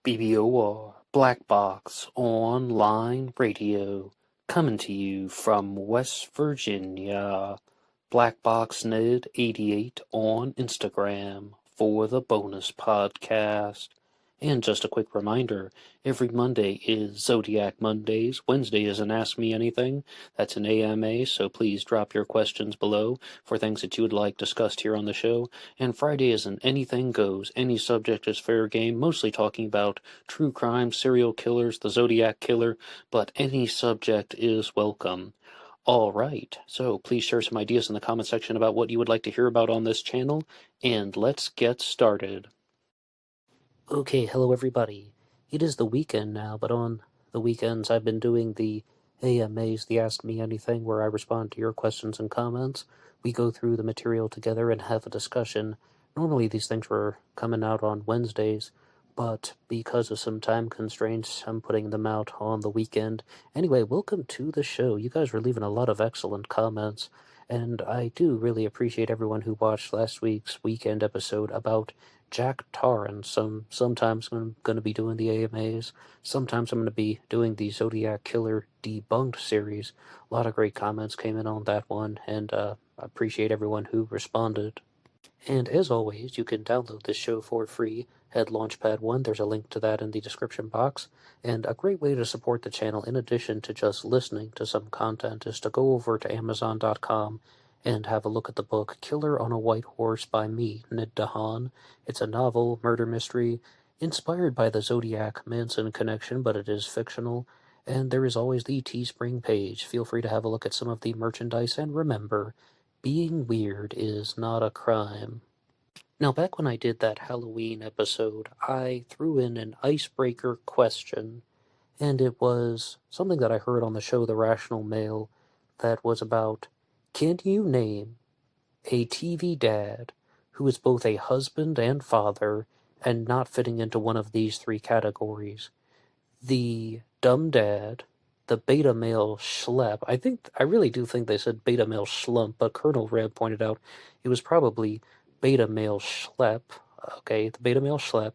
BBOR Black Box Online Radio, coming to you from West Virginia. BlackBoxNed88 on Instagram for the bonus podcast. And just a quick reminder, every Monday is Zodiac Mondays. Wednesday is an Ask Me Anything. That's an AMA, so please drop your questions below for things that you would like discussed here on the show. And Friday is an Anything Goes. Any subject is fair game, mostly talking about true crime, serial killers, the Zodiac Killer, but any subject is welcome. All right, so please share some ideas in the comment section about what you would like to hear about on this channel, and let's get started. Okay, hello everybody. It is the weekend now, but on the weekends I've been doing the AMAs, the Ask Me Anything, where I respond to your questions and comments. We go through the material together and have a discussion. Normally these things were coming out on Wednesdays, but because of some time constraints, I'm putting them out on the weekend. Anyway, welcome to the show. You guys were leaving a lot of excellent comments, and I do really appreciate everyone who watched last week's weekend episode about Jack Torrance. Sometimes I'm going to be doing the AMAs. Sometimes I'm going to be doing the Zodiac Killer Debunked series. A lot of great comments came in on that one, and I appreciate everyone who responded. And as always, you can download this show for free at LaunchPad 1. There's a link to that in the description box. And a great way to support the channel, in addition to just listening to some content, is to go over to Amazon.com and have a look at the book Killer on a White Horse by me, Nid Dahan. It's a novel, murder mystery, inspired by the Zodiac Manson connection, but it is fictional. And there is always the Teespring page. Feel free to have a look at some of the merchandise, and remember, being weird is not a crime. Now, back when I did that Halloween episode, I threw in an icebreaker question, and it was something that I heard on the show The Rational Male that was about, can you name a TV dad who is both a husband and father and not fitting into one of these three categories? The dumb dad, the beta male schlep. I really do think they said beta male schlump, but Colonel Reb pointed out it was probably beta male schlep, okay, the beta male schlep,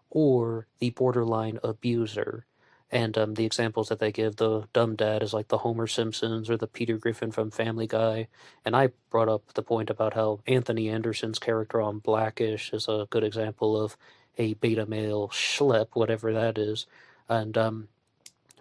or the borderline abuser. And the examples that they give, the dumb dad is like the Homer Simpsons or the Peter Griffin from Family Guy. And I brought up the point about how Anthony Anderson's character on Blackish is a good example of a beta male schlep, whatever that is. And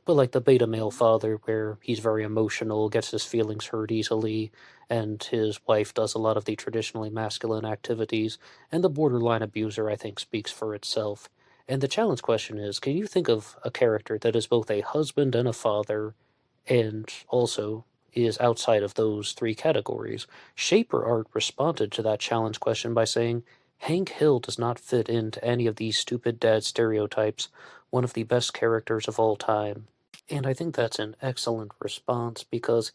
but like the beta male father, where he's very emotional, gets his feelings hurt easily, and his wife does a lot of the traditionally masculine activities, and the borderline abuser, I think, speaks for itself. And the challenge question is, can you think of a character that is both a husband and a father, and also is outside of those three categories? Shaper Art responded to that challenge question by saying, Hank Hill does not fit into any of these stupid dad stereotypes, one of the best characters of all time. And I think that's an excellent response, because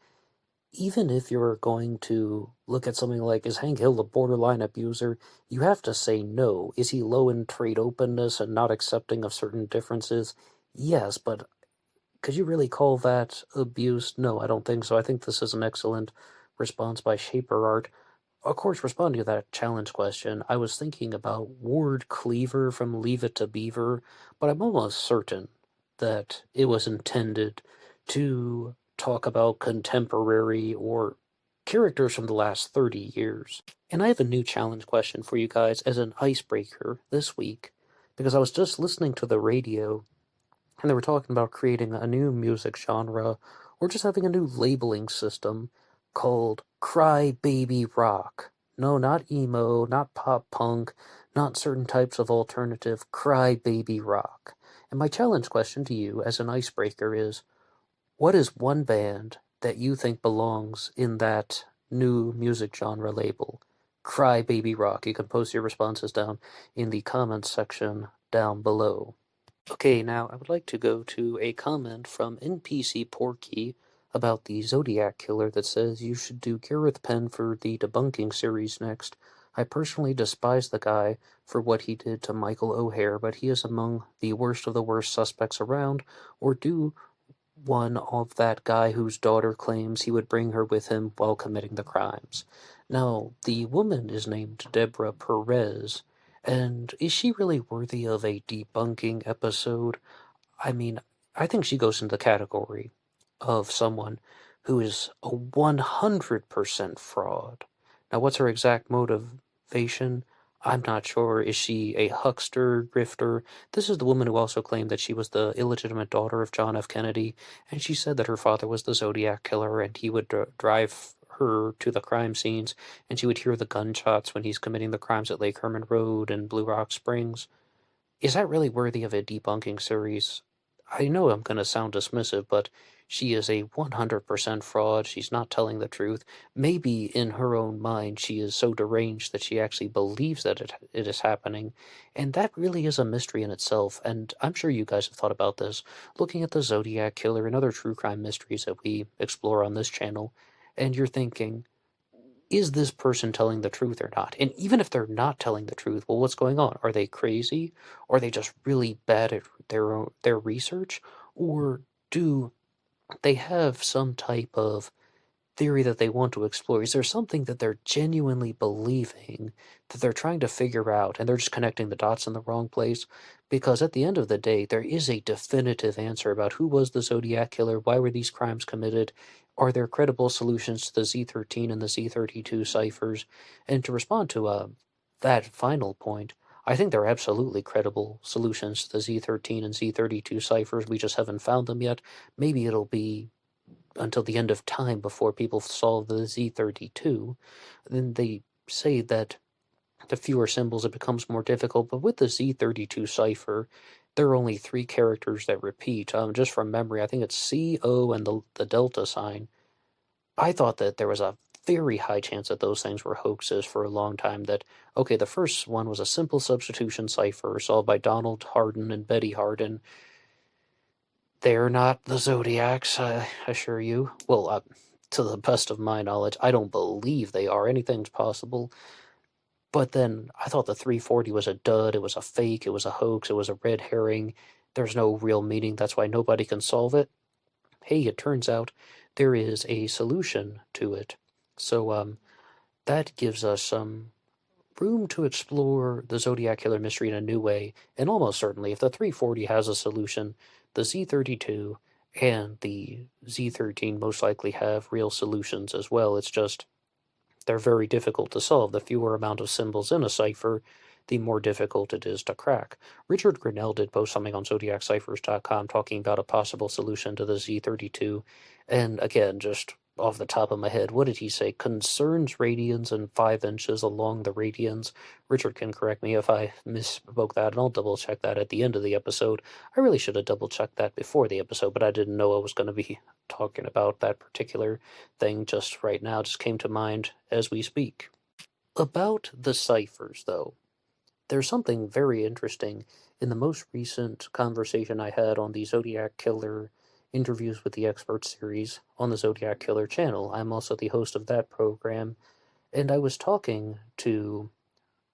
even if you're going to look at something like, is Hank Hill a borderline abuser, you have to say no. Is he low in trait openness and not accepting of certain differences? Yes, but could you really call that abuse? No, I don't think so. I think this is an excellent response by Shaper Art. Of course, responding to that challenge question, I was thinking about Ward Cleaver from Leave It to Beaver, but I'm almost certain that it was intended to talk about contemporary or characters from the last 30 years. And I have a new challenge question for you guys as an icebreaker this week, because I was just listening to the radio, and they were talking about creating a new music genre, or just having a new labeling system called Cry Baby Rock. No, not emo, not pop punk, not certain types of alternative, Cry Baby Rock. And my challenge question to you as an icebreaker is, what is one band that you think belongs in that new music genre label? Cry Baby Rock. You can post your responses down in the comments section down below. Okay, now I would like to go to a comment from NPC Porky about the Zodiac Killer that says you should do Gareth Penn for the debunking series next. I personally despise the guy for what he did to Michael O'Hare, but he is among the worst of the worst suspects around, or do one of that guy whose daughter claims he would bring her with him while committing the crimes. Now, the woman is named Deborah Perez, And is she really worthy of a debunking episode? I mean, I think she goes into the category of someone who is a 100% fraud. Now, what's her exact motivation? I'm not sure. Is she a huckster, grifter? This is the woman who also claimed that she was the illegitimate daughter of John F. Kennedy, and she said that her father was the Zodiac killer, and he would drive her to the crime scenes, and she would hear the gunshots when he's committing the crimes at Lake Herman Road and Blue Rock Springs. Is that really worthy of a debunking series? I know I'm going to sound dismissive, but she is a 100% fraud. She's not telling the truth. Maybe in her own mind, she is so deranged that she actually believes that it is happening. And that really is a mystery in itself. And I'm sure you guys have thought about this, looking at the Zodiac Killer and other true crime mysteries that we explore on this channel. And you're thinking, is this person telling the truth or not? And even if they're not telling the truth, well, what's going on? Are they crazy? Or are they just really bad at their research? Or do they have some type of theory that they want to explore? Is there something that they're genuinely believing that they're trying to figure out and they're just connecting the dots in the wrong place? Because at the end of the day, there is a definitive answer about who was the Zodiac killer, why were these crimes committed, are there credible solutions to the Z13 and the Z32 ciphers? And to respond to that final point, I think there are absolutely credible solutions to the Z13 and Z32 ciphers. We just haven't found them yet. Maybe it'll be until the end of time before people solve the Z32. Then they say that the fewer symbols it becomes more difficult, but with the Z32 cipher, there are only 3 characters that repeat. Just from memory, I think it's C, O, and the delta sign. I thought that there was a very high chance that those things were hoaxes for a long time. That, okay, the first one was a simple substitution cipher solved by Donald Hardin and Betty Hardin. They're not the Zodiacs, I assure you. Well, to the best of my knowledge, I don't believe they are. Anything's possible. But then I thought the 340 was a dud, it was a fake, it was a hoax, it was a red herring. There's no real meaning, that's why nobody can solve it. Hey, it turns out there is a solution to it. So, that gives us some room to explore the Zodiac Killer mystery in a new way, and almost certainly, if the 340 has a solution, the Z32 and the Z13 most likely have real solutions as well. It's just they're very difficult to solve. The fewer amount of symbols in a cipher, the more difficult it is to crack. Richard Grinnell did post something on ZodiacCiphers.com talking about a possible solution to the Z32, and again, just off the top of my head, what did he say? Concerns radians and 5 inches along the radians. Richard can correct me if I misspoke that, and I'll double check that at the end of the episode. I really should have double checked that before the episode, but I didn't know I was going to be talking about that particular thing just right now. Just came to mind as we speak. About the ciphers, though, there's something very interesting in the most recent conversation I had on the Zodiac Killer Interviews with the Experts series on the Zodiac Killer channel. I'm also the host of that program, and I was talking to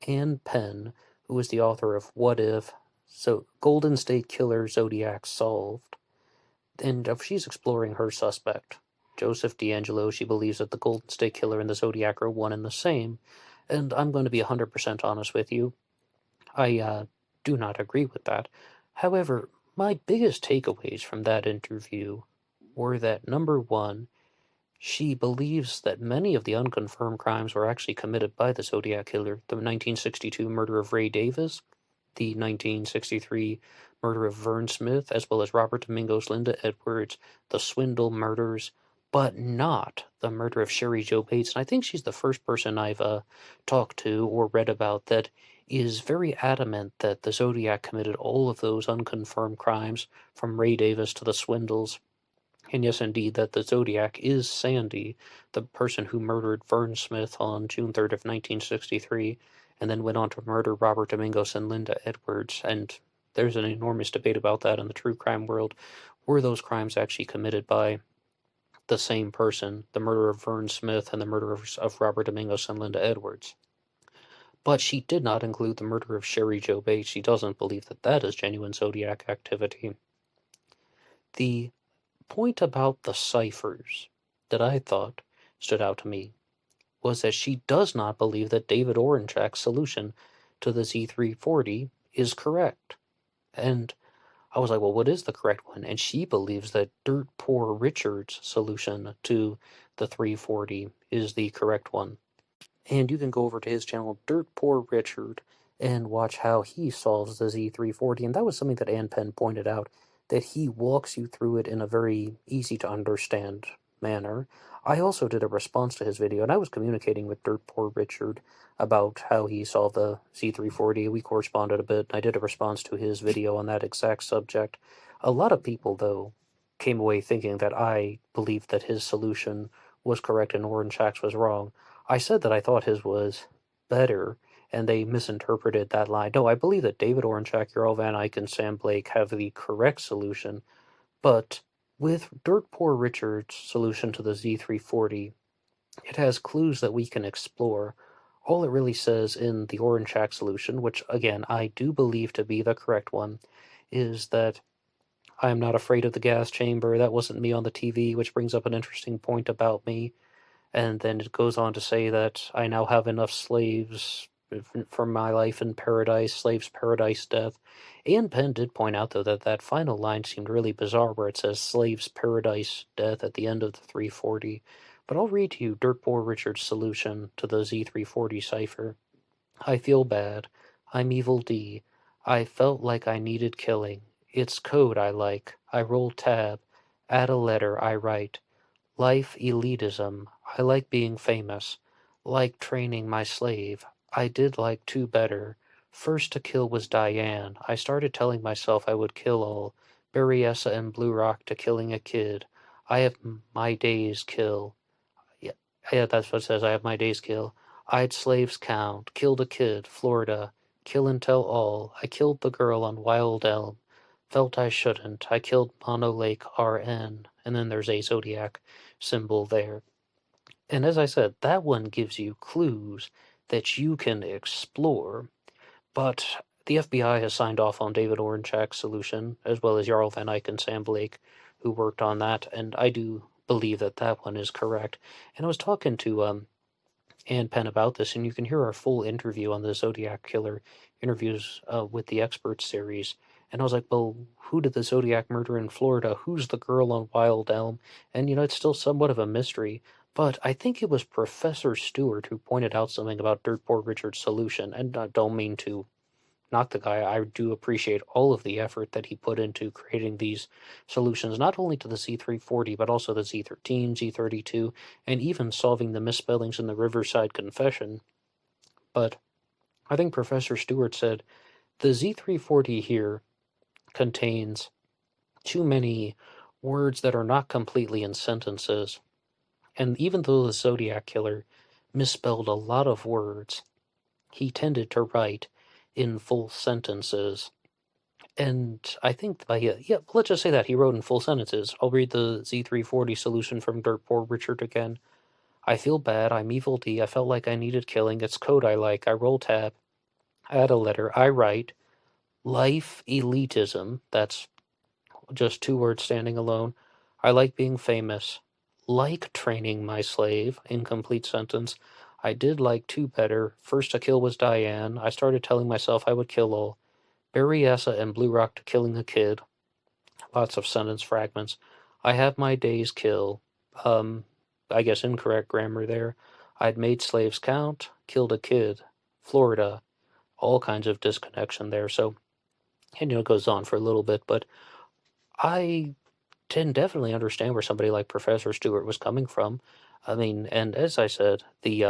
Ann Penn, who is the author of What If, so Golden State Killer Zodiac Solved, and she's exploring her suspect, Joseph D'Angelo. She believes that the Golden State Killer and the Zodiac are one and the same, and I'm going to be 100% honest with you. I do not agree with that. However, my biggest takeaways from that interview were that, number one, she believes that many of the unconfirmed crimes were actually committed by the Zodiac Killer. The 1962 murder of Ray Davis, the 1963 murder of Vern Smith, as well as Robert Domingo's Linda Edwards, the Swindle murders, but not the murder of Sherry Jo Bates. And I think she's the first person I've talked to or read about that is very adamant that the Zodiac committed all of those unconfirmed crimes, from Ray Davis to the Swindles. And yes, indeed, that the Zodiac is Sandy, the person who murdered Vern Smith on June 3rd of 1963, and then went on to murder Robert Domingos and Linda Edwards. And there's an enormous debate about that in the true crime world. Were those crimes actually committed by the same person, the murder of Vern Smith and the murder of Robert Domingos and Linda Edwards? But she did not include the murder of Sherry Jo Bates. She doesn't believe that that is genuine Zodiac activity. The point about the ciphers that I thought stood out to me was that she does not believe that David Oranchak's solution to the Z340 is correct. And I was like, well, what is the correct one? And she believes that Dirt Poor Richard's solution to the 340 is the correct one. And you can go over to his channel, Dirt Poor Richard, and watch how he solves the Z340. And that was something that Ann Penn pointed out, that he walks you through it in a very easy to understand manner. I also did a response to his video, and I was communicating with Dirt Poor Richard about how he solved the Z340. We corresponded a bit, and I did a response to his video on that exact subject. A lot of people, though, came away thinking that I believed that his solution was correct and Orange Shack's was wrong. I said that I thought his was better, and they misinterpreted that line. No, I believe that David Orenchak, Ural Van Eyck, and Sam Blake have the correct solution, but with Dirt Poor Richard's solution to the Z340, it has clues that we can explore. All it really says in the Orenchak solution, which again I do believe to be the correct one, is that I am not afraid of the gas chamber. That wasn't me on the TV, which brings up an interesting point about me. And then it goes on to say that I now have enough slaves for my life in paradise, slaves, paradise, death. Ann Penn did point out, though, that that final line seemed really bizarre, where it says slaves, paradise, death at the end of the 340. But I'll read to you Dirt Poor Richard's solution to the Z340 cipher. I feel bad. I'm Evil D. I felt like I needed killing. It's code I like. I roll tab. Add a letter I write. Life elitism. I like being famous. Like training my slave. I did like two better. First to kill was Diane. I started telling myself I would kill all. Berryessa and Blue Rock to killing a kid. I have my days kill. Yeah, that's what it says. I have my days kill. I'd slaves count. Killed a kid. Florida. Kill and tell all. I killed the girl on Wild Elm. Felt I shouldn't. I killed Mono Lake RN. And then there's a Zodiac symbol there. And as I said, that one gives you clues that you can explore. But the FBI has signed off on David Orenchak's solution, as well as Jarl Van Eyck and Sam Blake, who worked on that, and I do believe that that one is correct. And I was talking to Ann Penn about this, and you can hear our full interview on the Zodiac Killer interviews with the Experts series. And I was like, well, who did the Zodiac murder in Florida? Who's the girl on Wild Elm? And, it's still somewhat of a mystery. But I think it was Professor Stewart who pointed out something about Dirt Poor Richard's solution. And I don't mean to knock the guy. I do appreciate all of the effort that he put into creating these solutions, not only to the Z340, but also the Z13, Z32, and even solving the misspellings in the Riverside Confession. But I think Professor Stewart said the Z340 here contains too many words that are not completely in sentences. And even though the Zodiac Killer misspelled a lot of words, he tended to write in full sentences. And I think, let's just say that he wrote in full sentences. I'll read the Z340 solution from Dirt Poor Richard again. I feel bad. I'm Evil D. I felt like I needed killing. It's code I like. I roll tab. Add a letter. I write. Life elitism. That's just two words standing alone. I like being famous. Like training my slave. Incomplete sentence. I did like two better. First to kill was Diane. I started telling myself I would kill all. Berryessa and Blue Rock to killing a kid. Lots of sentence fragments. I have my days kill. I guess incorrect grammar there. I'd made slaves count. Killed a kid. Florida. All kinds of disconnection there. So, and it goes on for a little bit, but I can definitely understand where somebody like Professor Stewart was coming from. I mean, and as I said, the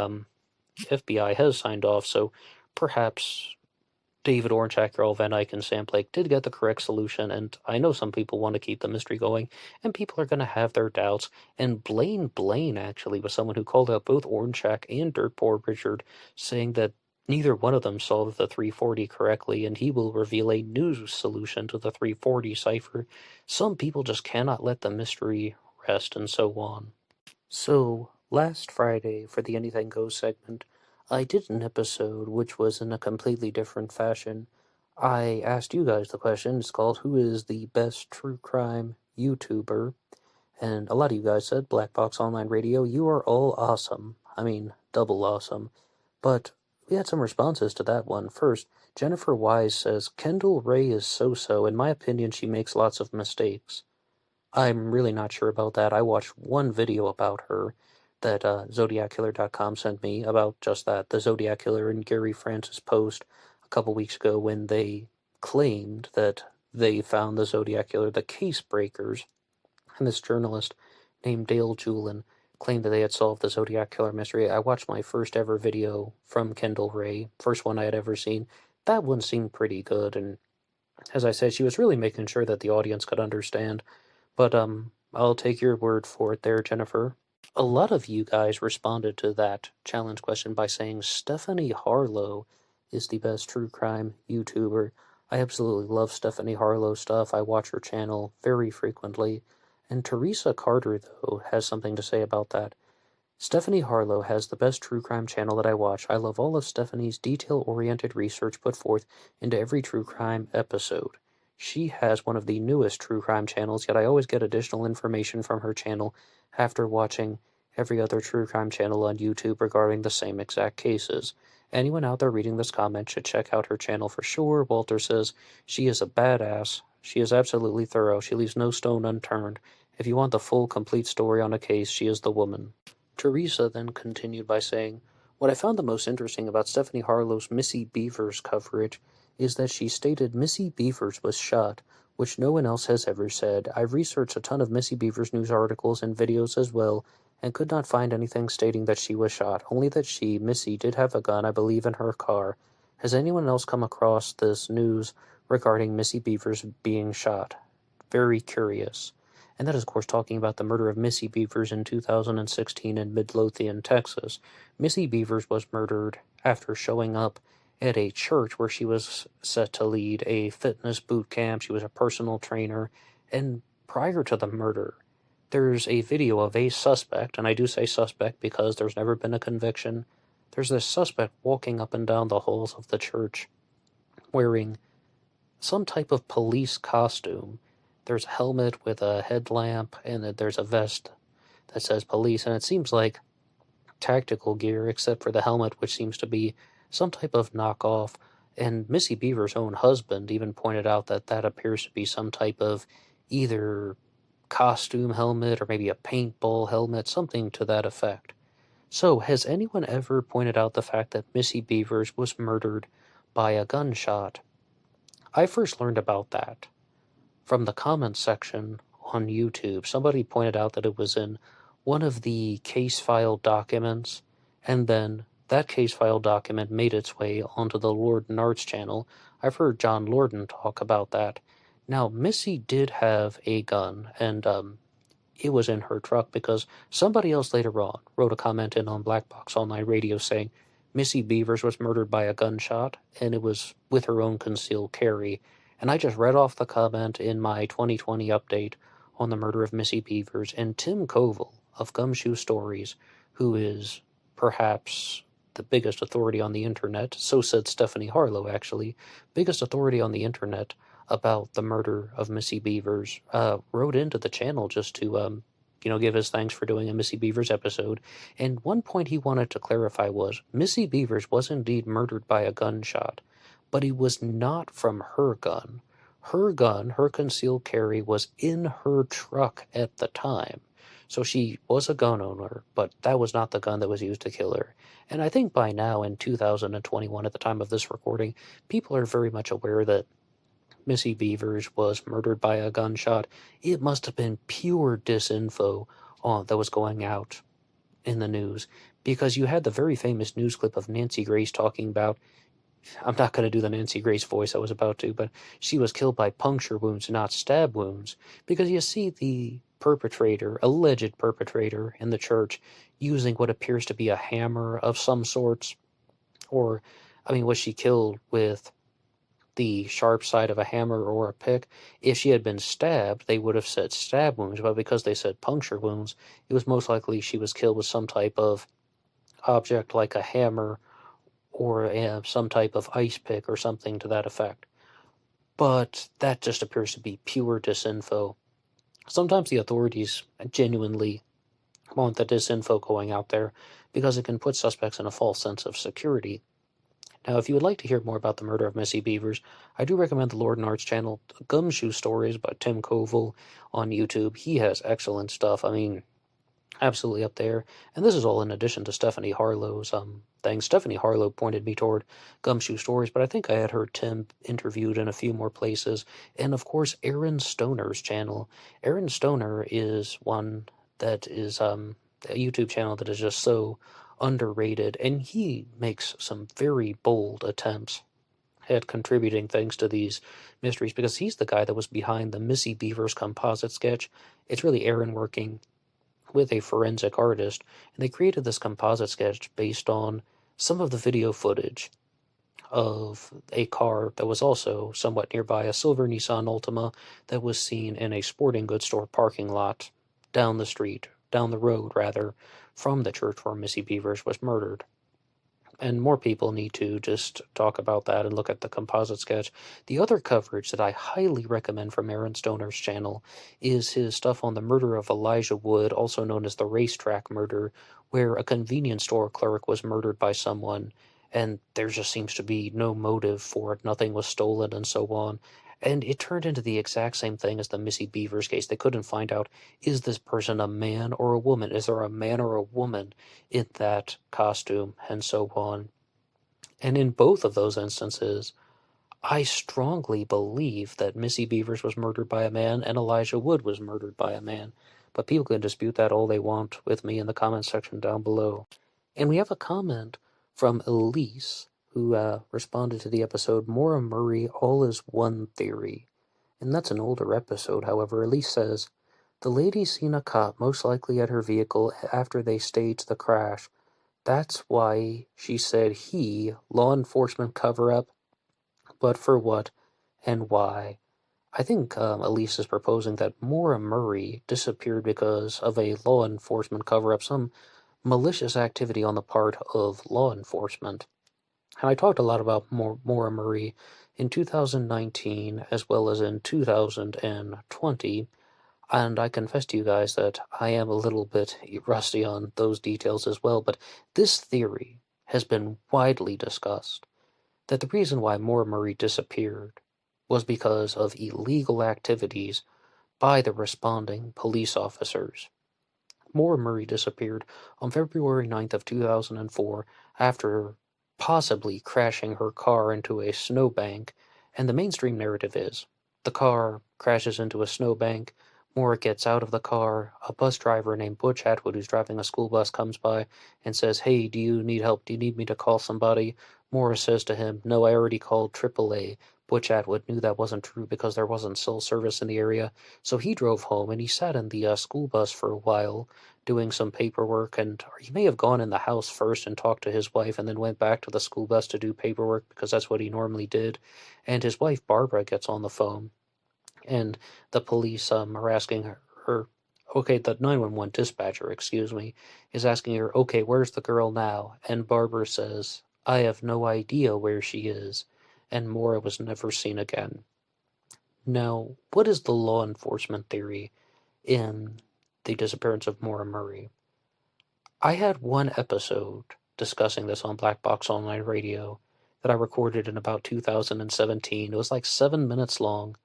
FBI has signed off, so perhaps David Orenchak, Earl Van Eyck, and Sam Blake did get the correct solution, and I know some people want to keep the mystery going, and people are going to have their doubts, and Blaine actually was someone who called out both Orenchak and Dirt Poor Richard, saying that neither one of them solved the 340 correctly, and he will reveal a new solution to the 340 cipher. Some people just cannot let the mystery rest, and so on. So, last Friday, for the Anything Goes segment, I did an episode which was in a completely different fashion. I asked you guys the question. It's called, Who is the best true crime YouTuber? And a lot of you guys said, BlackBoxOnlineRadio, you are all awesome. I mean, double awesome. But We had some responses to that one. First, Jennifer Wise says, Kendall Ray is so-so. In my opinion, she makes lots of mistakes. I'm really not sure about that. I watched one video about her that ZodiacKiller.com sent me about just that. The Zodiac Killer and Gary Francis post a couple weeks ago when they claimed that they found the Zodiac Killer, the case breakers, and this journalist named Dale Julin claimed that they had solved the Zodiac Killer mystery. I watched my first ever video from Kendall Ray, first one I had ever seen. That one seemed pretty good, and as I said, she was really making sure that the audience could understand. But I'll take your word for it there, Jennifer. A lot of you guys responded to that challenge question by saying Stephanie Harlow is the best true crime YouTuber. I absolutely love Stephanie Harlow stuff. I watch her channel very frequently. And Teresa Carter, though, has something to say about that. Stephanie Harlow has the best true crime channel that I watch. I love all of Stephanie's detail-oriented research put forth into every true crime episode. She has one of the newest true crime channels, yet I always get additional information from her channel after watching every other true crime channel on YouTube regarding the same exact cases. Anyone out there reading this comment should check out her channel for sure. Walter says, she is a badass. She is absolutely thorough. She leaves no stone unturned. If you want the full, complete story on a case, she is the woman. Teresa then continued by saying, what I found the most interesting about Stephanie Harlow's Missy Beavers coverage is that she stated Missy Beavers was shot, which no one else has ever said. I've researched a ton of Missy Beavers news articles and videos as well, and could not find anything stating that she was shot, only that she, Missy, did have a gun, I believe, in her car. Has anyone else come across this news regarding Missy Beavers being shot? Very curious. And that is, of course, talking about the murder of Missy Beavers in 2016 in Midlothian, Texas. Missy Beavers was murdered after showing up at a church where she was set to lead a fitness boot camp. She was a personal trainer. And prior to the murder, there's a video of a suspect, and I do say suspect because there's never been a conviction. There's this suspect walking up and down the halls of the church wearing some type of police costume. There's a helmet with a headlamp, and there's a vest that says police, and it seems like tactical gear, except for the helmet, which seems to be some type of knockoff. And Missy Beavers' own husband even pointed out that that appears to be some type of either costume helmet or maybe a paintball helmet, something to that effect. So, has anyone ever pointed out the fact that Missy Beavers was murdered by a gunshot? I first learned about that from the comments section on YouTube. Somebody pointed out that it was in one of the case file documents, and then that case file document made its way onto the Lorden Arts channel. I've heard John Lorden talk about that. Now, Missy did have a gun, and it was in her truck because somebody else later on wrote a comment in on BlackBoxOnlineRadio saying Missy Beavers was murdered by a gunshot, and it was with her own concealed carry. And I just read off the comment in my 2020 update on the murder of Missy Beavers, and Tim Koval of Gumshoe Stories, who is perhaps the biggest authority on the internet, so said Stephanie Harlow actually, biggest authority on the internet about the murder of Missy Beavers, wrote into the channel just to, give his thanks for doing a Missy Beavers episode. And one point he wanted to clarify was, Missy Beavers was indeed murdered by a gunshot, but it was not from her gun. Her gun, her concealed carry, was in her truck at the time. So she was a gun owner, but that was not the gun that was used to kill her. And I think by now, in 2021, at the time of this recording, people are very much aware that Missy Beavers was murdered by a gunshot. It must have been pure disinfo that was going out in the news, because you had the very famous news clip of Nancy Grace talking about, I'm not going to do the Nancy Grace voice I was about to, but she was killed by puncture wounds, not stab wounds, because you see the perpetrator, alleged perpetrator in the church, using what appears to be a hammer of some sorts, or, was she killed with the sharp side of a hammer or a pick? If she had been stabbed, they would have said stab wounds, but because they said puncture wounds, it was most likely she was killed with some type of object like a hammer or some type of ice pick or something to that effect. But that just appears to be pure disinfo. Sometimes the authorities genuinely want the disinfo going out there because it can put suspects in a false sense of security. Now, if you would like to hear more about the murder of Missy Beavers, I do recommend the Lord and Arts channel, Gumshoe Stories by Tim Koval on YouTube. He has excellent stuff. I mean, absolutely up there. And this is all in addition to Stephanie Harlow's thing. Stephanie Harlow pointed me toward Gumshoe Stories, but I think I had heard Tim interviewed in a few more places. And of course, Aaron Stoner's channel. Aaron Stoner is one that is a YouTube channel that is just so underrated, and he makes some very bold attempts at contributing things to these mysteries, because he's the guy that was behind the Missy Beavers composite sketch. It's really Aaron working with a forensic artist, and they created this composite sketch based on some of the video footage of a car that was also somewhat nearby, a silver Nissan Altima that was seen in a sporting goods store parking lot down the road rather, from the church where Missy Beavers was murdered. And more people need to just talk about that and look at the composite sketch. The other coverage that I highly recommend from Aaron Stoner's channel is his stuff on the murder of Elijah Wood, also known as the racetrack murder, where a convenience store clerk was murdered by someone, and there just seems to be no motive for it. Nothing was stolen and so on. And it turned into the exact same thing as the Missy Beavers case. They couldn't find out, is this person a man or a woman? Is there a man or a woman in that costume? And so on. And in both of those instances, I strongly believe that Missy Beavers was murdered by a man and Elijah Wood was murdered by a man. But people can dispute that all they want with me in the comment section down below. And we have a comment from Elise, who responded to the episode, Maura Murray, All Is One Theory. And that's an older episode, however. Elise says, the lady seen a cop most likely at her vehicle after they staged the crash. That's why she said law enforcement cover-up, but for what and why? I think Elise is proposing that Maura Murray disappeared because of a law enforcement cover-up, some malicious activity on the part of law enforcement. And I talked a lot about Maura Murray in 2019 as well as in 2020, and I confess to you guys that I am a little bit rusty on those details as well, but this theory has been widely discussed, that the reason why Maura Murray disappeared was because of illegal activities by the responding police officers. Maura Murray disappeared on February 9th of 2004 after possibly crashing her car into a snowbank, and the mainstream narrative is the car crashes into a snowbank, Maura gets out of the car, a bus driver named Butch Atwood who's driving a school bus comes by and says, hey, do you need help? Do you need me to call somebody? Maura says to him, no, I already called AAA. Butch Atwood knew that wasn't true because there wasn't cell service in the area, so he drove home and he sat in the school bus for a while doing some paperwork, and he may have gone in the house first and talked to his wife and then went back to the school bus to do paperwork because that's what he normally did. And his wife Barbara gets on the phone, and the police are asking her, okay, the 911 dispatcher, is asking her, okay, where's the girl now? And Barbara says, I have no idea where she is, and Maura was never seen again. Now, what is the law enforcement theory in the disappearance of Maura Murray? I had one episode discussing this on BlackBoxOnlineRadio that I recorded in about 2017. It was like 7 minutes long,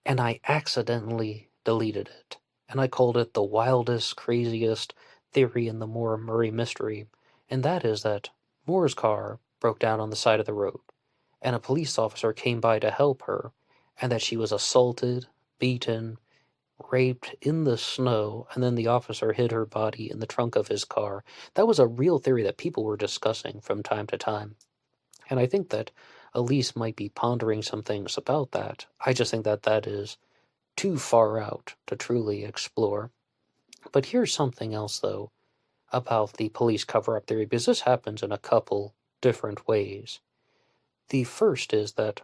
and I accidentally deleted it. And I called it the wildest, craziest theory in the Maura Murray mystery. And that is that Maura's car broke down on the side of the road, and a police officer came by to help her, and that she was assaulted, beaten, raped in the snow, and then the officer hid her body in the trunk of his car. That was a real theory that people were discussing from time to time. And I think that Elise might be pondering some things about that. I just think that that is too far out to truly explore. But here's something else, though, about the police cover-up theory, because this happens in a couple different ways. The first is that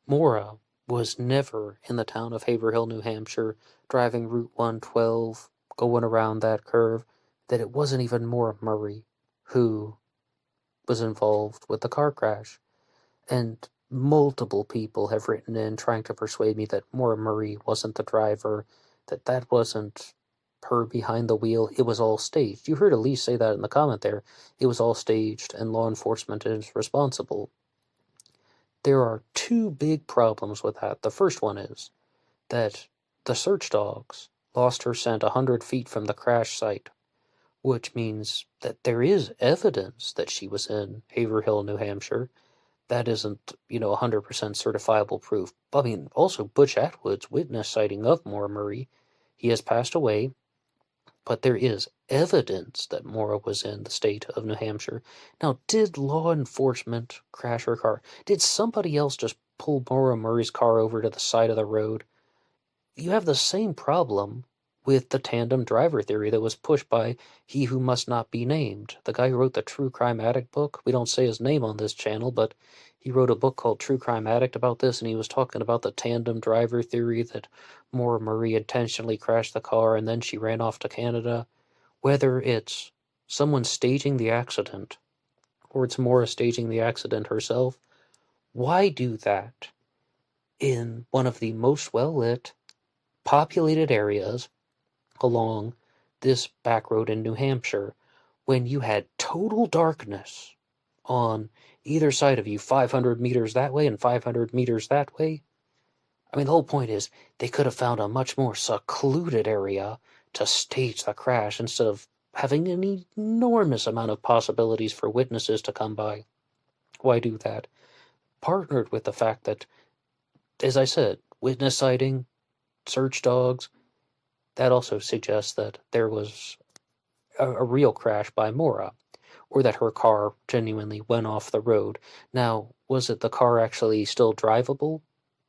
Maura was never in the town of Haverhill, New Hampshire, driving Route 112, going around that curve, that it wasn't even Maura Murray who was involved with the car crash. And multiple people have written in trying to persuade me that Maura Murray wasn't the driver, that that wasn't her behind the wheel, it was all staged. You heard Elise say that in the comment there. It was all staged, and law enforcement is responsible. There are two big problems with that. The first one is that the search dogs lost her scent 100 feet from the crash site, which means that there is evidence that she was in Haverhill, New Hampshire. That isn't, 100% certifiable proof. I mean, also Butch Atwood's witness sighting of Maura Murray. He has passed away, but there is evidence that Maura was in the state of New Hampshire. Now, did law enforcement crash her car? Did somebody else just pull Maura Murray's car over to the side of the road? You have the same problem with the tandem driver theory that was pushed by he who must not be named. The guy who wrote the True Crime Addict book, we don't say his name on this channel, but he wrote a book called True Crime Addict about this, and he was talking about the tandem driver theory that Maura Murray intentionally crashed the car and then she ran off to Canada. Whether it's someone staging the accident or it's Maura staging the accident herself, why do that in one of the most well-lit, populated areas along this back road in New Hampshire when you had total darkness on either side of you, 500 meters that way and 500 meters that way? I mean, the whole point is they could have found a much more secluded area to stage the crash instead of having an enormous amount of possibilities for witnesses to come by. Why do that? Partnered with the fact that, as I said, witness sighting, search dogs, that also suggests that there was a real crash by Maura, or that her car genuinely went off the road. Now, was it the car actually still drivable?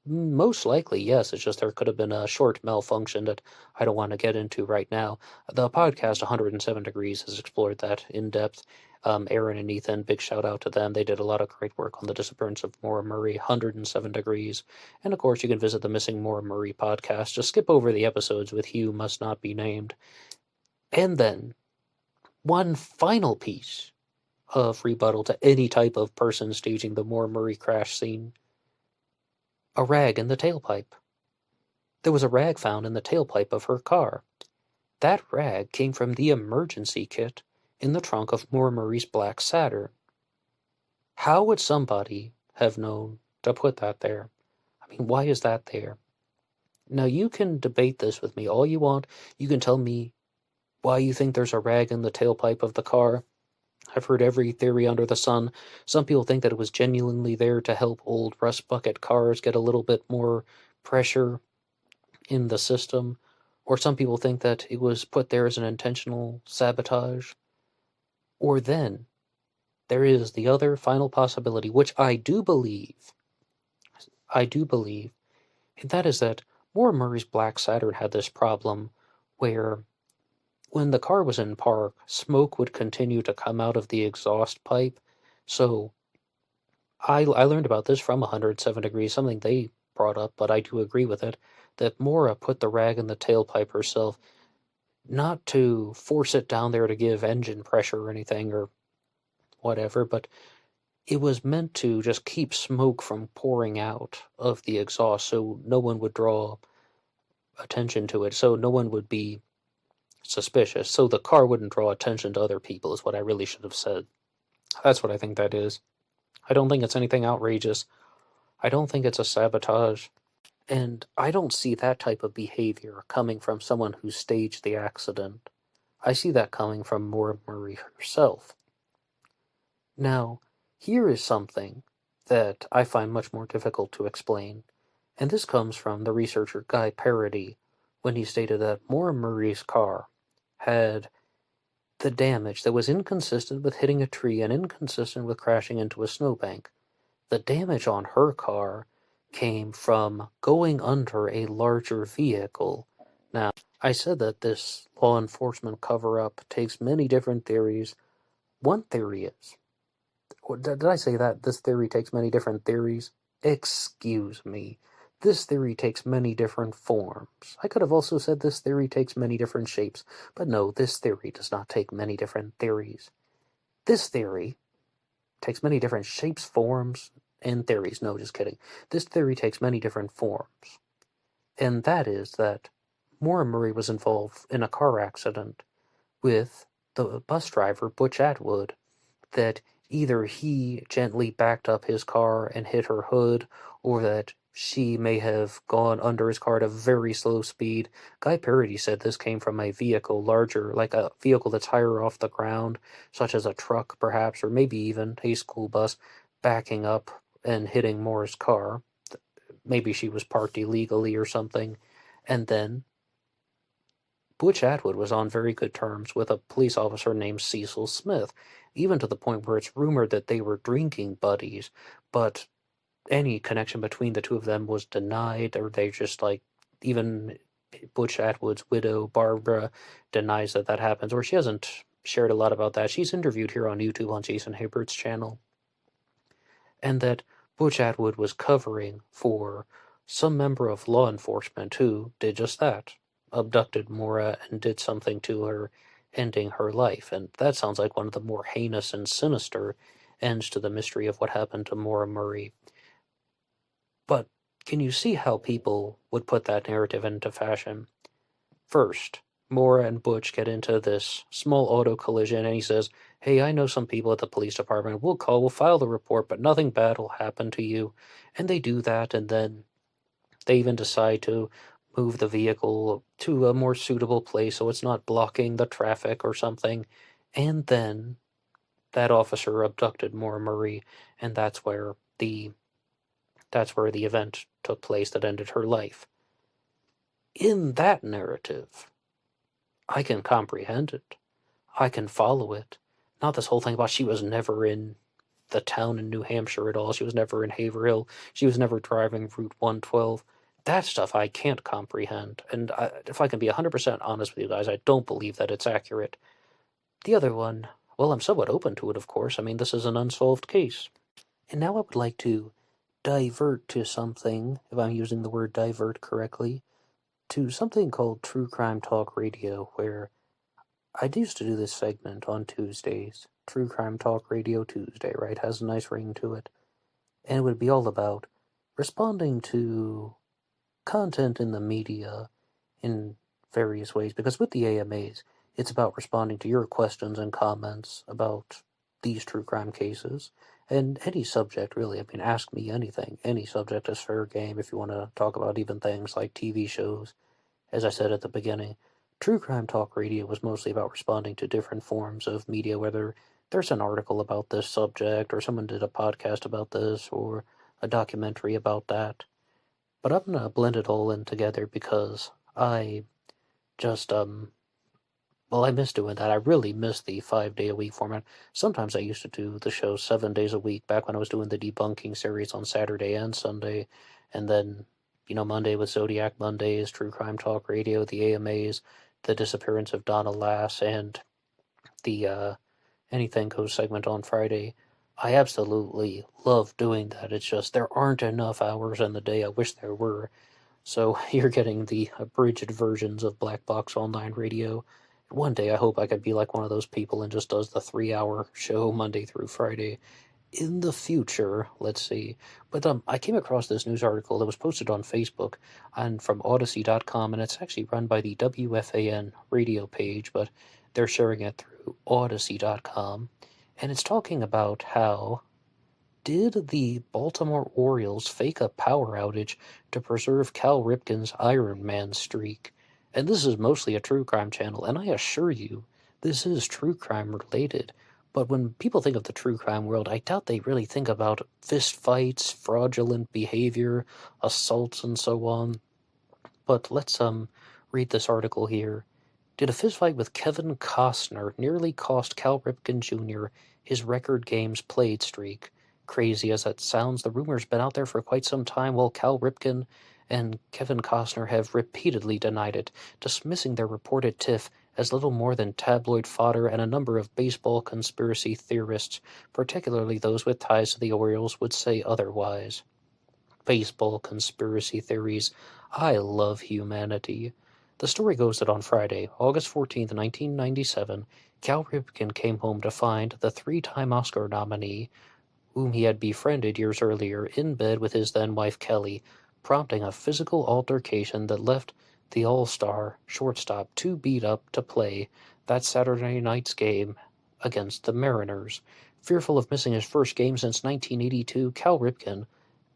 Most likely, yes. It's just there could have been a short malfunction that I don't want to get into right now. The podcast 107 Degrees has explored that in depth. Aaron and Ethan, big shout out to them. They did a lot of great work on the disappearance of Maura Murray, 107 Degrees. And of course, you can visit the Missing Maura Murray podcast. Just skip over the episodes with Hugh Must Not Be Named. And then, one final piece of rebuttal to any type of person staging the Maura Murray crash scene. A rag in the tailpipe. There was a rag found in the tailpipe of her car. That rag came from the emergency kit in the trunk of Maura Murray's black Saturn. How would somebody have known to put that there? I mean, why is that there? Now, you can debate this with me all you want. You can tell me why you think there's a rag in the tailpipe of the car. I've heard every theory under the sun. Some people think that it was genuinely there to help old rust bucket cars get a little bit more pressure in the system. Or some people think that it was put there as an intentional sabotage. Or then, there is the other final possibility, which I do believe, and that is that Maura Murray's black Saturn had this problem where when the car was in park, smoke would continue to come out of the exhaust pipe. So I learned about this from 107 Degrees, something they brought up, but I do agree with it, that Maura put the rag in the tailpipe herself, not to force it down there to give engine pressure or anything or whatever, but it was meant to just keep smoke from pouring out of the exhaust so no one would draw attention to it, so no one would be suspicious, so the car wouldn't draw attention to other people, is what I really should have said. That's what I think that is. I don't think it's anything outrageous. I don't think it's a sabotage. And I don't see that type of behavior coming from someone who staged the accident. I see that coming from Maura Murray herself. Now, here is something that I find much more difficult to explain, and this comes from the researcher Guy Parody, when he stated that Maura Murray's car had the damage that was inconsistent with hitting a tree and inconsistent with crashing into a snowbank. The damage on her car came from going under a larger vehicle. Now, I said that this law enforcement cover-up takes many different theories. One theory is, did I say that? This theory takes many different theories? Excuse me. This theory takes many different forms. I could have also said this theory takes many different shapes, but no, this theory does not take many different theories. This theory takes many different shapes, forms, and theories. No, just kidding. This theory takes many different forms. And that is that Maura Murray was involved in a car accident with the bus driver, Butch Atwood, that either he gently backed up his car and hit her hood, or that she may have gone under his car at a very slow speed. Guy Parody said this came from a vehicle larger, like a vehicle that's higher off the ground, such as a truck perhaps, or maybe even a school bus, backing up and hitting Moore's car. Maybe she was parked illegally or something. And then Butch Atwood was on very good terms with a police officer named Cecil Smith, even to the point where it's rumored that they were drinking buddies, but any connection between the two of them was denied, or they just, like, even Butch Atwood's widow, Barbara, denies that happens, or she hasn't shared a lot about that. She's interviewed here on YouTube on Jason Haybert's channel. And that Butch Atwood was covering for some member of law enforcement who did just that. Abducted Maura and did something to her, ending her life. And that sounds like one of the more heinous and sinister ends to the mystery of what happened to Maura Murray. But can you see how people would put that narrative into fashion? First, Maura and Butch get into this small auto collision, and he says, "Hey, I know some people at the police department. We'll file the report, but nothing bad will happen to you." And they do that, and then they even decide to move the vehicle to a more suitable place so it's not blocking the traffic or something. And then that officer abducted Maura Murray, and that's where the event took place that ended her life. In that narrative, I can comprehend it. I can follow it. Not this whole thing about she was never in the town in New Hampshire at all. She was never in Haverhill. She was never driving Route 112. That stuff I can't comprehend, and if I can be 100% honest with you guys, I don't believe that it's accurate. The other one, well, I'm somewhat open to it, of course. I mean, this is an unsolved case. And now I would like to divert to something, if I'm using the word divert correctly, to something called True Crime Talk Radio, where I used to do this segment on Tuesdays. True Crime Talk Radio Tuesday, right? Has a nice ring to it. And it would be all about responding to content in the media in various ways, because with the AMAs, it's about responding to your questions and comments about these true crime cases, and any subject, really. I mean, ask me anything. Any subject is fair game if you want to talk about even things like TV shows. As I said at the beginning, True Crime Talk Radio was mostly about responding to different forms of media, whether there's an article about this subject, or someone did a podcast about this, or a documentary about that. But I'm gonna blend it all in together because I just, I miss doing that. I really miss the 5-day-a-week format. Sometimes I used to do the show 7 days a week back when I was doing the debunking series on Saturday and Sunday. And then, Monday with Zodiac Mondays, True Crime Talk Radio, the AMAs, the disappearance of Donna Lass, and the Anything Goes segment on Friday. I absolutely love doing that. It's just there aren't enough hours in the day. I wish there were. So you're getting the abridged versions of Black Box Online Radio. One day I hope I could be like one of those people and just does the 3-hour show Monday through Friday. In the future, let's see. But I came across this news article that was posted on Facebook and from Odyssey.com, and it's actually run by the WFAN radio page, but they're sharing it through Odyssey.com. And it's talking about how did the Baltimore Orioles fake a power outage to preserve Cal Ripken's Iron Man streak? And this is mostly a true crime channel, and I assure you, this is true crime related. But when people think of the true crime world, I doubt they really think about fist fights, fraudulent behavior, assaults, and so on. But let's read this article here. Did a fistfight with Kevin Costner nearly cost Cal Ripken Jr. his record games played streak? Crazy as that sounds, the rumor's been out there for quite some time, while Cal Ripken and Kevin Costner have repeatedly denied it, dismissing their reported tiff as little more than tabloid fodder, and a number of baseball conspiracy theorists, particularly those with ties to the Orioles, would say otherwise. Baseball conspiracy theories. I love humanity. The story goes that on Friday, August 14th, 1997, Cal Ripken came home to find the 3-time Oscar nominee, whom he had befriended years earlier, in bed with his then-wife Kelly, prompting a physical altercation that left the all-star shortstop too beat up to play that Saturday night's game against the Mariners. Fearful of missing his first game since 1982, Cal Ripken,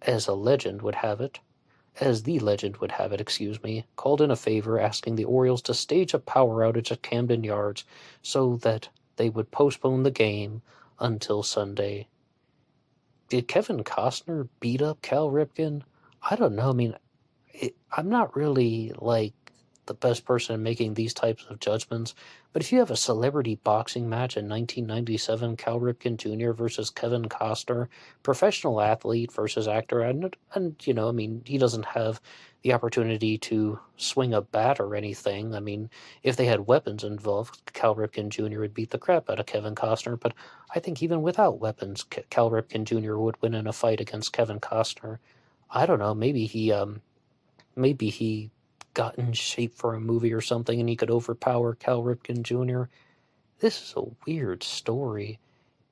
as the legend would have it, called in a favor asking the Orioles to stage a power outage at Camden Yards so that they would postpone the game until Sunday. Did Kevin Costner beat up Cal Ripken? I don't know. I mean, I'm not really, the best person in making these types of judgments, but if you have a celebrity boxing match in 1997, Cal Ripken Jr. versus Kevin Costner, professional athlete versus actor, and he doesn't have the opportunity to swing a bat or anything. I mean, if they had weapons involved, Cal Ripken Jr. would beat the crap out of Kevin Costner, but I think even without weapons, Cal Ripken Jr. would win in a fight against Kevin Costner. I don't know, maybe he got in shape for a movie or something and he could overpower Cal Ripken Jr. This is a weird story.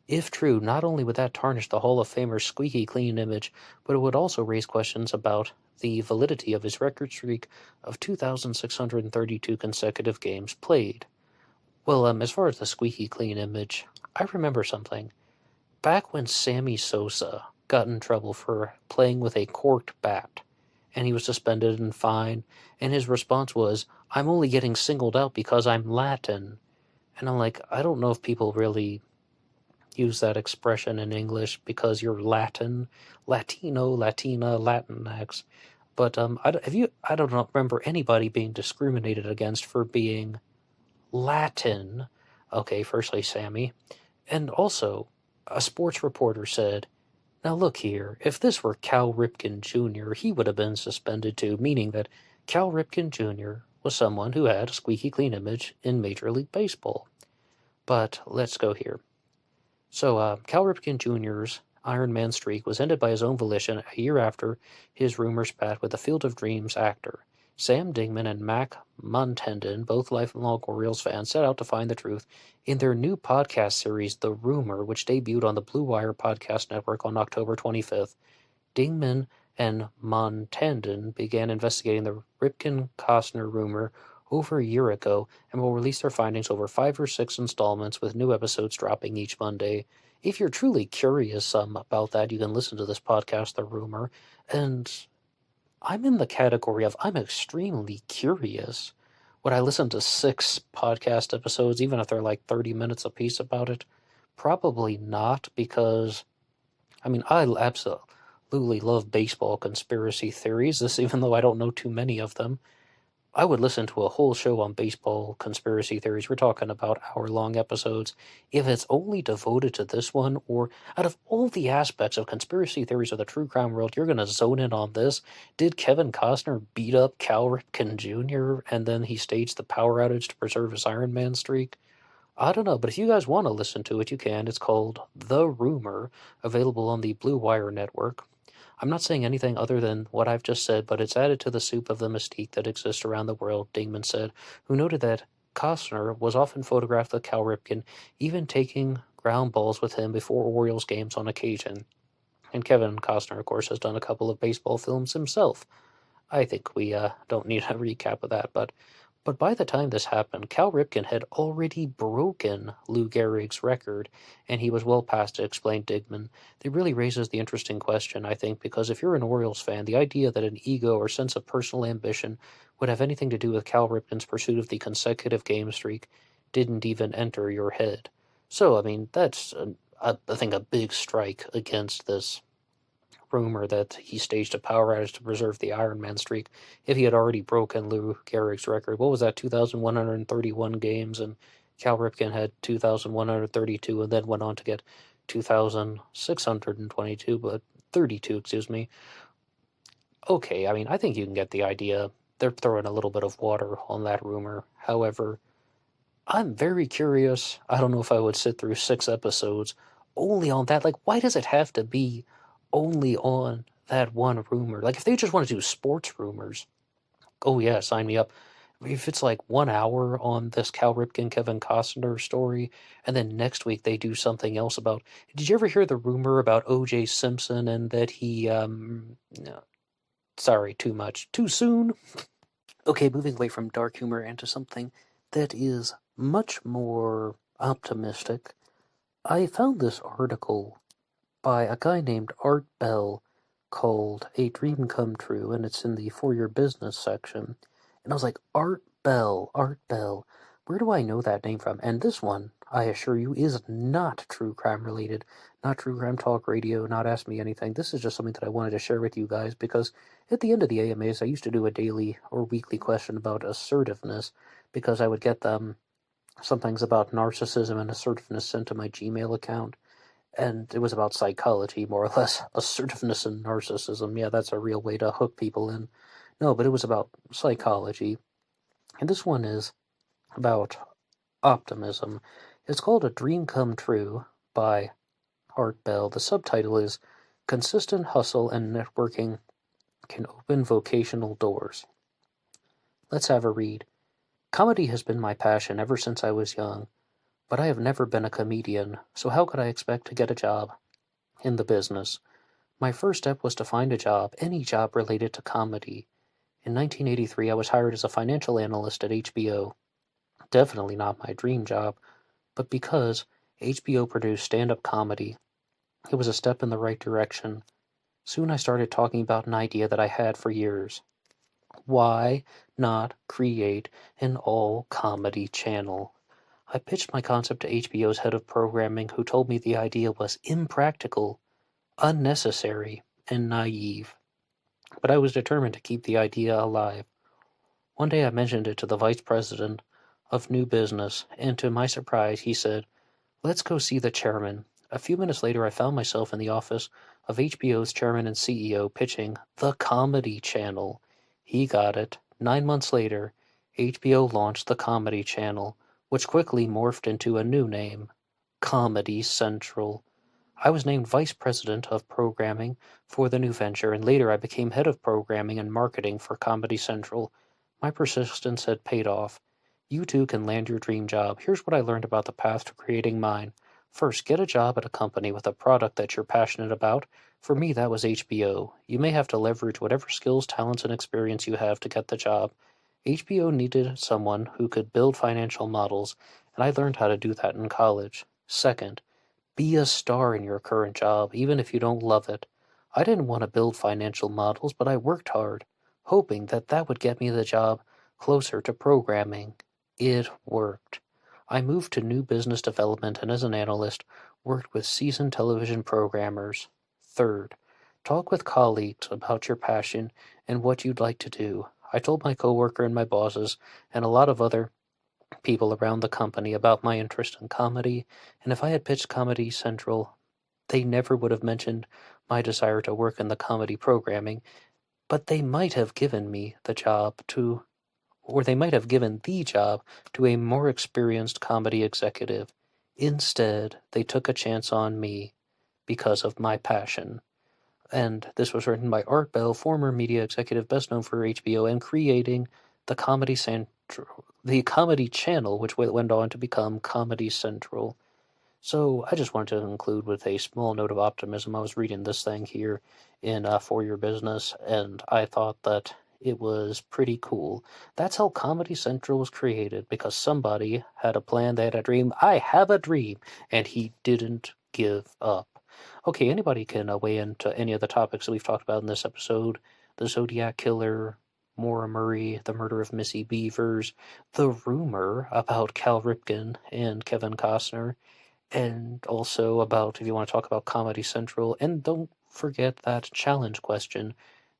If true, not only would that tarnish the Hall of Famer's squeaky clean image, but it would also raise questions about the validity of his record streak of 2,632 consecutive games played. Well, as far as the squeaky clean image, I remember something. Back when Sammy Sosa got in trouble for playing with a corked bat, and he was suspended and fined, and his response was, "I'm only getting singled out because I'm Latin." And I'm like, I don't know if people really use that expression in English because you're Latin, Latino, Latina, Latinx. But I don't remember anybody being discriminated against for being Latin. Okay, firstly, Sammy. And also, a sports reporter said, "Now look here, if this were Cal Ripken Jr., he would have been suspended too," meaning that Cal Ripken Jr. was someone who had a squeaky clean image in Major League Baseball. But let's go here. So Cal Ripken Jr.'s Iron Man streak was ended by his own volition a year after his rumor spat with the Field of Dreams actor. Sam Dingman and Mac Montendon, both lifelong Orioles fans, set out to find the truth in their new podcast series, The Rumor, which debuted on the Blue Wire Podcast Network on October 25th. Dingman and Montendon began investigating the Ripken-Costner rumor over a year ago and will release their findings over 5 or 6 installments with new episodes dropping each Monday. If you're truly curious about that, you can listen to this podcast, The Rumor, and I'm in the category of I'm extremely curious. Would I listen to 6 podcast episodes, even if they're like 30 minutes apiece about it? Probably not, because, I absolutely love baseball conspiracy theories, even though I don't know too many of them. I would listen to a whole show on baseball conspiracy theories. We're talking about hour-long episodes. If it's only devoted to this one, or out of all the aspects of conspiracy theories of the true crime world, you're going to zone in on this. Did Kevin Costner beat up Cal Ripken Jr. and then he staged the power outage to preserve his Iron Man streak? I don't know, but if you guys want to listen to it, you can. It's called The Rumor, available on the Blue Wire Network. I'm not saying anything other than what I've just said, but it's added to the soup of the mystique that exists around the world, Dingman said, who noted that Costner was often photographed with Cal Ripken, even taking ground balls with him before Orioles games on occasion. And Kevin Costner, of course, has done a couple of baseball films himself. I think we don't need a recap of that, but by the time this happened, Cal Ripken had already broken Lou Gehrig's record, and he was well past it, explained Digman. It really raises the interesting question, I think, because if you're an Orioles fan, the idea that an ego or sense of personal ambition would have anything to do with Cal Ripken's pursuit of the consecutive game streak didn't even enter your head. So, that's, I think, a big strike against this rumor that he staged a power outage to preserve the Iron Man streak if he had already broken Lou Gehrig's record. What was that, 2,131 games, and Cal Ripken had 2,132 and then went on to get 2,622, but 32, excuse me. Okay, I think you can get the idea. They're throwing a little bit of water on that rumor. However, I'm very curious. I don't know if I would sit through 6 episodes only on that. Why does it have to be only on that one rumor? If they just want to do sports rumors, oh yeah, sign me up. If it's 1 hour on this Cal Ripken, Kevin Costner story, and then next week they do something else about, did you ever hear the rumor about O.J. Simpson and that he, no, sorry, too much, too soon? Okay, moving away from dark humor into something that is much more optimistic. I found this article by a guy named Art Bell called A Dream Come True, and it's in the For Your Business section. And I was like, Art Bell, where do I know that name from? And this one, I assure you, is not true crime related, not true crime talk radio, not Ask Me Anything. This is just something that I wanted to share with you guys because at the end of the AMAs, I used to do a daily or weekly question about assertiveness because I would get them some things about narcissism and assertiveness sent to my Gmail account. And it was about psychology, more or less. Assertiveness and narcissism. Yeah, that's a real way to hook people in. No, but it was about psychology. And this one is about optimism. It's called A Dream Come True by Art Bell. The subtitle is Consistent Hustle and Networking Can Open Vocational Doors. Let's have a read. Comedy has been my passion ever since I was young, but I have never been a comedian, so how could I expect to get a job in the business? My first step was to find a job, any job related to comedy. In 1983, I was hired as a financial analyst at HBO. Definitely not my dream job, but because HBO produced stand-up comedy, it was a step in the right direction. Soon I started talking about an idea that I had for years. Why not create an all-comedy channel? I pitched my concept to HBO's head of programming, who told me the idea was impractical, unnecessary, and naive. But I was determined to keep the idea alive. One day I mentioned it to the vice president of new business, and to my surprise he said, "Let's go see the chairman." A few minutes later I found myself in the office of HBO's chairman and CEO pitching the Comedy Channel. He got it. 9 months later, HBO launched the Comedy Channel, which quickly morphed into a new name, Comedy Central. I was named Vice President of Programming for the new venture, and later I became Head of Programming and Marketing for Comedy Central. My persistence had paid off. You too can land your dream job. Here's what I learned about the path to creating mine. First, get a job at a company with a product that you're passionate about. For me, that was HBO. You may have to leverage whatever skills, talents, and experience you have to get the job. HBO needed someone who could build financial models, and I learned how to do that in college. Second, be a star in your current job, even if you don't love it. I didn't want to build financial models, but I worked hard, hoping that that would get me the job closer to programming. It worked. I moved to new business development and as an analyst, worked with seasoned television programmers. Third, talk with colleagues about your passion and what you'd like to do. I told my coworker and my bosses and a lot of other people around the company about my interest in comedy, and if I had pitched Comedy Central, they never would have mentioned my desire to work in the comedy programming, but they might have given me the job to, or they might have given the job to a more experienced comedy executive. Instead, they took a chance on me because of my passion. And this was written by Art Bell, former media executive best known for HBO and creating the Comedy Central, the Comedy Channel, which went on to become Comedy Central. So I just wanted to conclude with a small note of optimism. I was reading this thing here in For Your Business, and I thought that it was pretty cool. That's how Comedy Central was created, because somebody had a plan, they had a dream. I have a dream, and he didn't give up. Okay, anybody can weigh into any of the topics that we've talked about in this episode. The Zodiac Killer, Maura Murray, the murder of Missy Beavers, the rumor about Cal Ripken and Kevin Costner, and also about, if you want to talk about Comedy Central, and don't forget that challenge question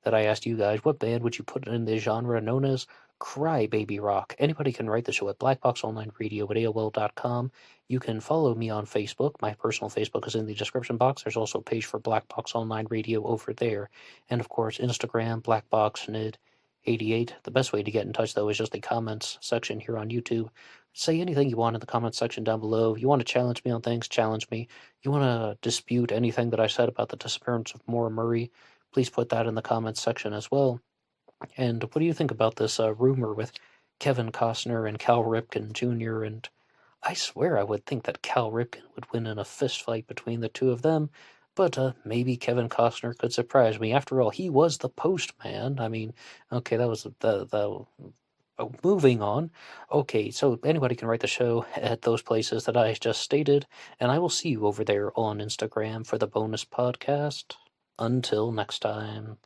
that I asked you guys. What band would you put in the genre known as crybaby rock? Anybody can write the show at BlackBoxOnlineRadio at AOL.com. You can follow me on Facebook. My personal Facebook is in the description box. There's also a page for Black Box Online Radio over there. And of course, Instagram, BlackBoxNid88. The best way to get in touch, though, is just the comments section here on YouTube. Say anything you want in the comments section down below. If you want to challenge me on things, challenge me. You want to dispute anything that I said about the disappearance of Maura Murray, please put that in the comments section as well. And what do you think about this rumor with Kevin Costner and Cal Ripken Jr.? And I swear I would think that Cal Ripken would win in a fist fight between the two of them, But maybe Kevin Costner could surprise me. After all, he was the postman. I mean, okay, that was the moving on. Okay, so anybody can write the show at those places that I just stated, and I will see you over there on Instagram for the bonus podcast. Until next time.